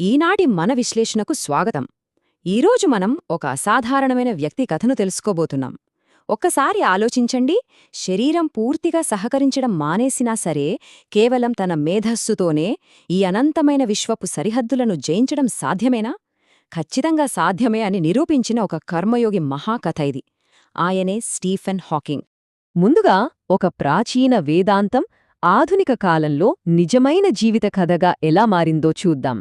ఈనాటి మన విశ్లేషణకు స్వాగతం. ఈరోజు మనం ఒక అసాధారణమైన వ్యక్తి కథను తెలుసుకోబోతున్నాం. ఒక్కసారి ఆలోచించండి, శరీరం పూర్తిగా సహకరించడం మానేసినా సరే కేవలం తన మేధస్సుతోనే ఈ అనంతమైన విశ్వపు సరిహద్దులను జయించడం సాధ్యమేనా? ఖచ్చితంగా సాధ్యమే అని నిరూపించిన ఒక కర్మయోగి మహాకథ ఇది. ఆయనే స్టీఫెన్ హాకింగ్. ముందుగా ఒక ప్రాచీన వేదాంతం ఆధునిక కాలంలో నిజమైన జీవిత కథగా ఎలా మారిందో చూద్దాం.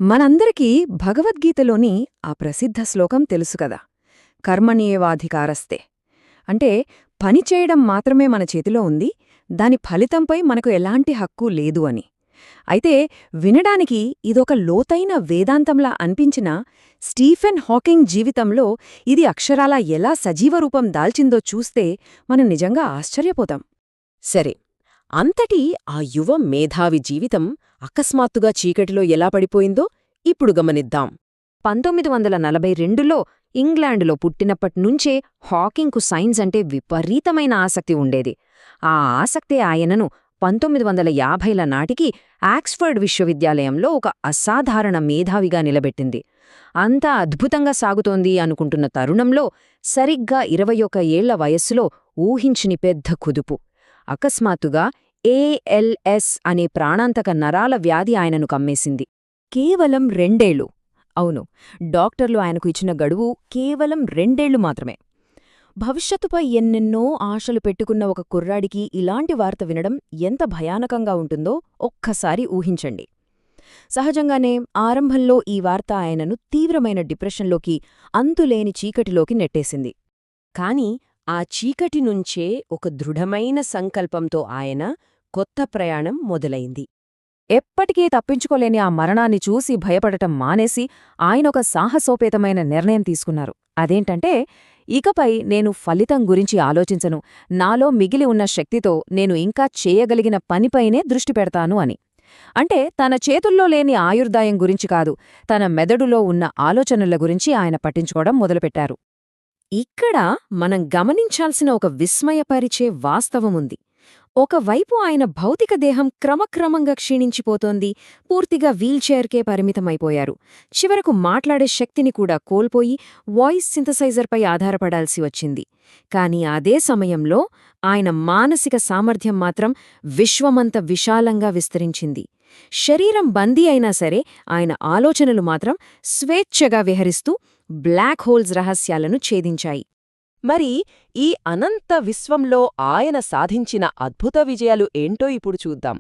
మనందరికీ భగవద్గీతలోని ఆ ప్రసిద్ధ శ్లోకం తెలుసుకదా, కర్మణ్యేవాధికారస్తే. అంటే పనిచేయడం మాత్రమే మన చేతిలో ఉంది, దాని ఫలితంపై మనకు ఎలాంటి హక్కు లేదు అని. అయితే వినడానికి ఇదొక లోతైన వేదాంతంలా అనిపించినా స్టీఫెన్ హాకింగ్ జీవితంలో ఇది అక్షరాలా ఎలా సజీవరూపం దాల్చిందో చూస్తే మనం నిజంగా ఆశ్చర్యపోతాం. సరే, అంతటి ఆ యువ మేధావి జీవితం అకస్మాత్తుగా చీకటిలో ఎలా పడిపోయిందో ఇప్పుడు గమనిద్దాం. 1942లో ఇంగ్లాండులో పుట్టినప్పట్నుంచే హాకింగ్కు సైన్స్ అంటే విపరీతమైన ఆసక్తి ఉండేది. ఆ ఆసక్తే ఆయనను 1950ల నాటికి ఆక్స్ఫర్డ్ విశ్వవిద్యాలయంలో ఒక అసాధారణ మేధావిగా నిలబెట్టింది. అంతా అద్భుతంగా సాగుతోంది అనుకుంటున్న తరుణంలో సరిగ్గా 21 ఏళ్ల వయస్సులో ఊహించని పెద్ద కుదుపు. అకస్మాత్తుగా ALS అనే ప్రాణాంతక నరాల వ్యాధి ఆయనను కమ్మేసింది. కేవలం 2 ఏళ్లు. అవును, డాక్టర్లు ఆయనకు ఇచ్చిన గడువు కేవలం 2 ఏళ్లు మాత్రమే. భవిష్యత్తుపై ఎన్నెన్నో ఆశలు పెట్టుకున్న ఒక కుర్రాడికి ఇలాంటి వార్త వినడం ఎంత భయానకంగా ఉంటుందో ఒక్కసారి ఊహించండి. సహజంగానే ఆరంభంలో ఈ వార్త ఆయనను తీవ్రమైన డిప్రెషన్లోకి, అంతులేని చీకటిలోకి నెట్టేసింది. కాని ఆ చీకటి నుంచే ఒక దృఢమైన సంకల్పంతో ఆయన కొత్త ప్రయాణం మొదలైంది. ఎప్పటికీ తప్పించుకోలేని ఆ మరణాన్ని చూసి భయపడటం మానేసి ఆయనొక సాహసోపేతమైన నిర్ణయం తీసుకున్నారు. అదేంటంటే, ఇకపై నేను ఫలితం గురించి ఆలోచించను, నాలో మిగిలి ఉన్న శక్తితో నేను ఇంకా చేయగలిగిన పనిపైనే దృష్టి పెడతాను అని. అంటే తన చేతుల్లో లేని ఆయుర్దాయం గురించి కాదు, తన మెదడులో ఉన్న ఆలోచనల గురించి ఆయన పట్టించుకోవడం మొదలుపెట్టారు. ఇక్కడ మనం గమనించాల్సిన ఒక విస్మయపరిచే వాస్తవముంది. ఒకవైపు ఆయన భౌతిక దేహం క్రమక్రమంగా క్షీణించిపోతోంది, పూర్తిగా వీల్చైర్కే పరిమితమైపోయారు. చివరకు మాట్లాడే శక్తిని కూడా కోల్పోయి వాయిస్ సింథసైజర్పై ఆధారపడాల్సి వచ్చింది. కాని అదే సమయంలో ఆయన మానసిక సామర్థ్యం మాత్రం విశ్వమంత విశాలంగా విస్తరించింది. శరీరం బందీ అయినా సరే ఆయన ఆలోచనలు మాత్రం స్వేచ్ఛగా విహరిస్తూ బ్లాక్ హోల్స్ రహస్యాలను ఛేదించాయి. మరి ఈ అనంత విశ్వంలో ఆయన సాధించిన అద్భుత విజయాలు ఏంటో ఇప్పుడు చూద్దాం.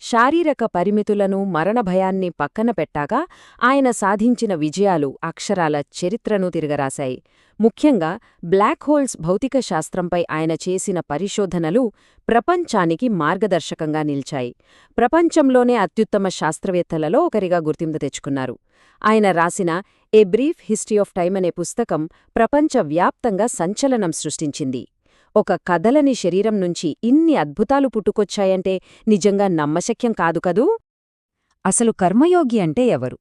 శారీరక పరిమితులను, మరణభయాన్ని పక్కన పెట్టాక ఆయన సాధించిన విజయాలు అక్షరాల చరిత్రను తిరగరాశాయి. ముఖ్యంగా బ్లాక్ హోల్స్ భౌతిక శాస్త్రంపై ఆయన చేసిన పరిశోధనలు ప్రపంచానికి మార్గదర్శకంగా నిలిచాయి. ప్రపంచంలోనే అత్యుత్తమ శాస్త్రవేత్తలలో ఒకరిగా గుర్తింపు తెచ్చుకున్నారు. ఆయన రాసిన a brief history of time అనే పుస్తకం ప్రపంచవ్యాప్తంగా సంచలనం సృష్టించింది. ఒక కదలని శరీరం నుంచి ఇన్ని అద్భుతాలు పుట్టుకొచ్చాయంటే నిజంగా నమ్మశక్యం కాదు కదూ. అసలు కర్మయోగి అంటే ఎవరు?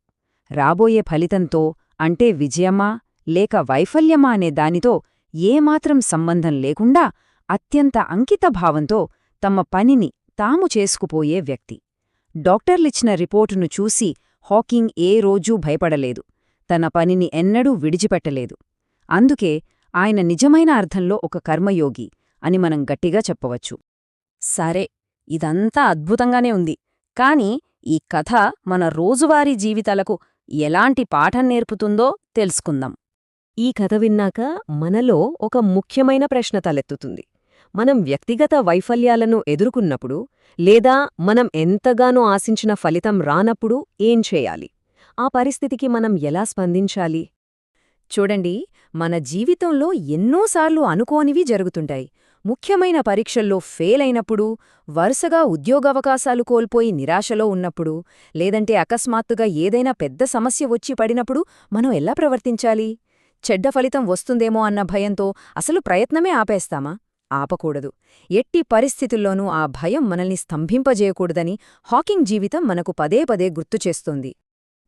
రాబోయే ఫలితంతో, అంటే విజయమా లేక వైఫల్యమా అనే దానితో ఏమాత్రం సంబంధం లేకుండా అత్యంత అంకితభావంతో తమ పనిని తాము చేసుకుపోయే వ్యక్తి. డాక్టర్లిచ్చిన రిపోర్టును చూసి హాకింగ్ ఏ రోజూ భయపడలేదు, తన పనిని ఎన్నడూ విడిచిపెట్టలేదు. అందుకే ఆయన నిజమైన అర్థంలో ఒక కర్మయోగి అని మనం గట్టిగా చెప్పవచ్చు. సరే, ఇదంతా అద్భుతంగానే ఉంది, కాని ఈ కథ మన రోజువారీ జీవితాలకు ఎలాంటి పాఠం నేర్పుతుందో తెలుసుకుందాం. ఈ కథ విన్నాక మనలో ఒక ముఖ్యమైన ప్రశ్న తలెత్తుతుంది. మనం వ్యక్తిగత వైఫల్యాలను ఎదుర్కొన్నప్పుడు, లేదా మనం ఎంతగానో ఆశించిన ఫలితం రానప్పుడు ఏం చేయాలి? ఆ పరిస్థితికి మనం ఎలా స్పందించాలి? చూడండి, మన జీవితంలో ఎన్నోసార్లు అనుకోనివి జరుగుతుంటాయి. ముఖ్యమైన పరీక్షల్లో ఫెయిల్ అయినప్పుడు, వరుసగా ఉద్యోగావకాశాలు కోల్పోయి నిరాశలో ఉన్నప్పుడు, లేదంటే అకస్మాత్తుగా ఏదైనా పెద్ద సమస్య వచ్చి పడినప్పుడు మనం ఎలా ప్రవర్తించాలి? చెడ్డ ఫలితం వస్తుందేమో అన్న భయంతో అసలు ప్రయత్నమే ఆపేస్తామా? ఆపకూడదు. ఎట్టి పరిస్థితుల్లోనూ ఆ భయం మనల్ని స్తంభింపజేయకూడదని హాకింగ్ జీవితం మనకు పదే పదే గుర్తుచేస్తోంది.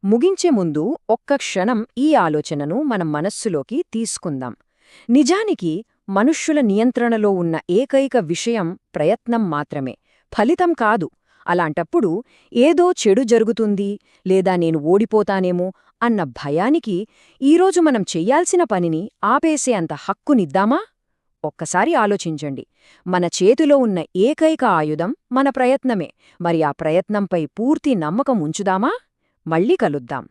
ముగించే ముందు ఒక్క క్షణం ఈ ఆలోచనను మన మనస్సులోకి తీసుకుందాం. నిజానికి మనుష్యుల నియంత్రణలో ఉన్న ఏకైక విషయం ప్రయత్నం మాత్రమే, ఫలితం కాదు. అలాంటప్పుడు ఏదో చెడు జరుగుతుంది లేదా నేను ఓడిపోతానేమో అన్న భయానికి ఈరోజు మనం చెయ్యాల్సిన పనిని ఆపేసే అంత హక్కునిద్దామా? ఒక్కసారి ఆలోచించండి. మన చేతిలో ఉన్న ఏకైక ఆయుధం మన ప్రయత్నమే. మరి ఆ ప్రయత్నంపై పూర్తి నమ్మకం ఉంచుదామా? మళ్ళీ కలుద్దాం.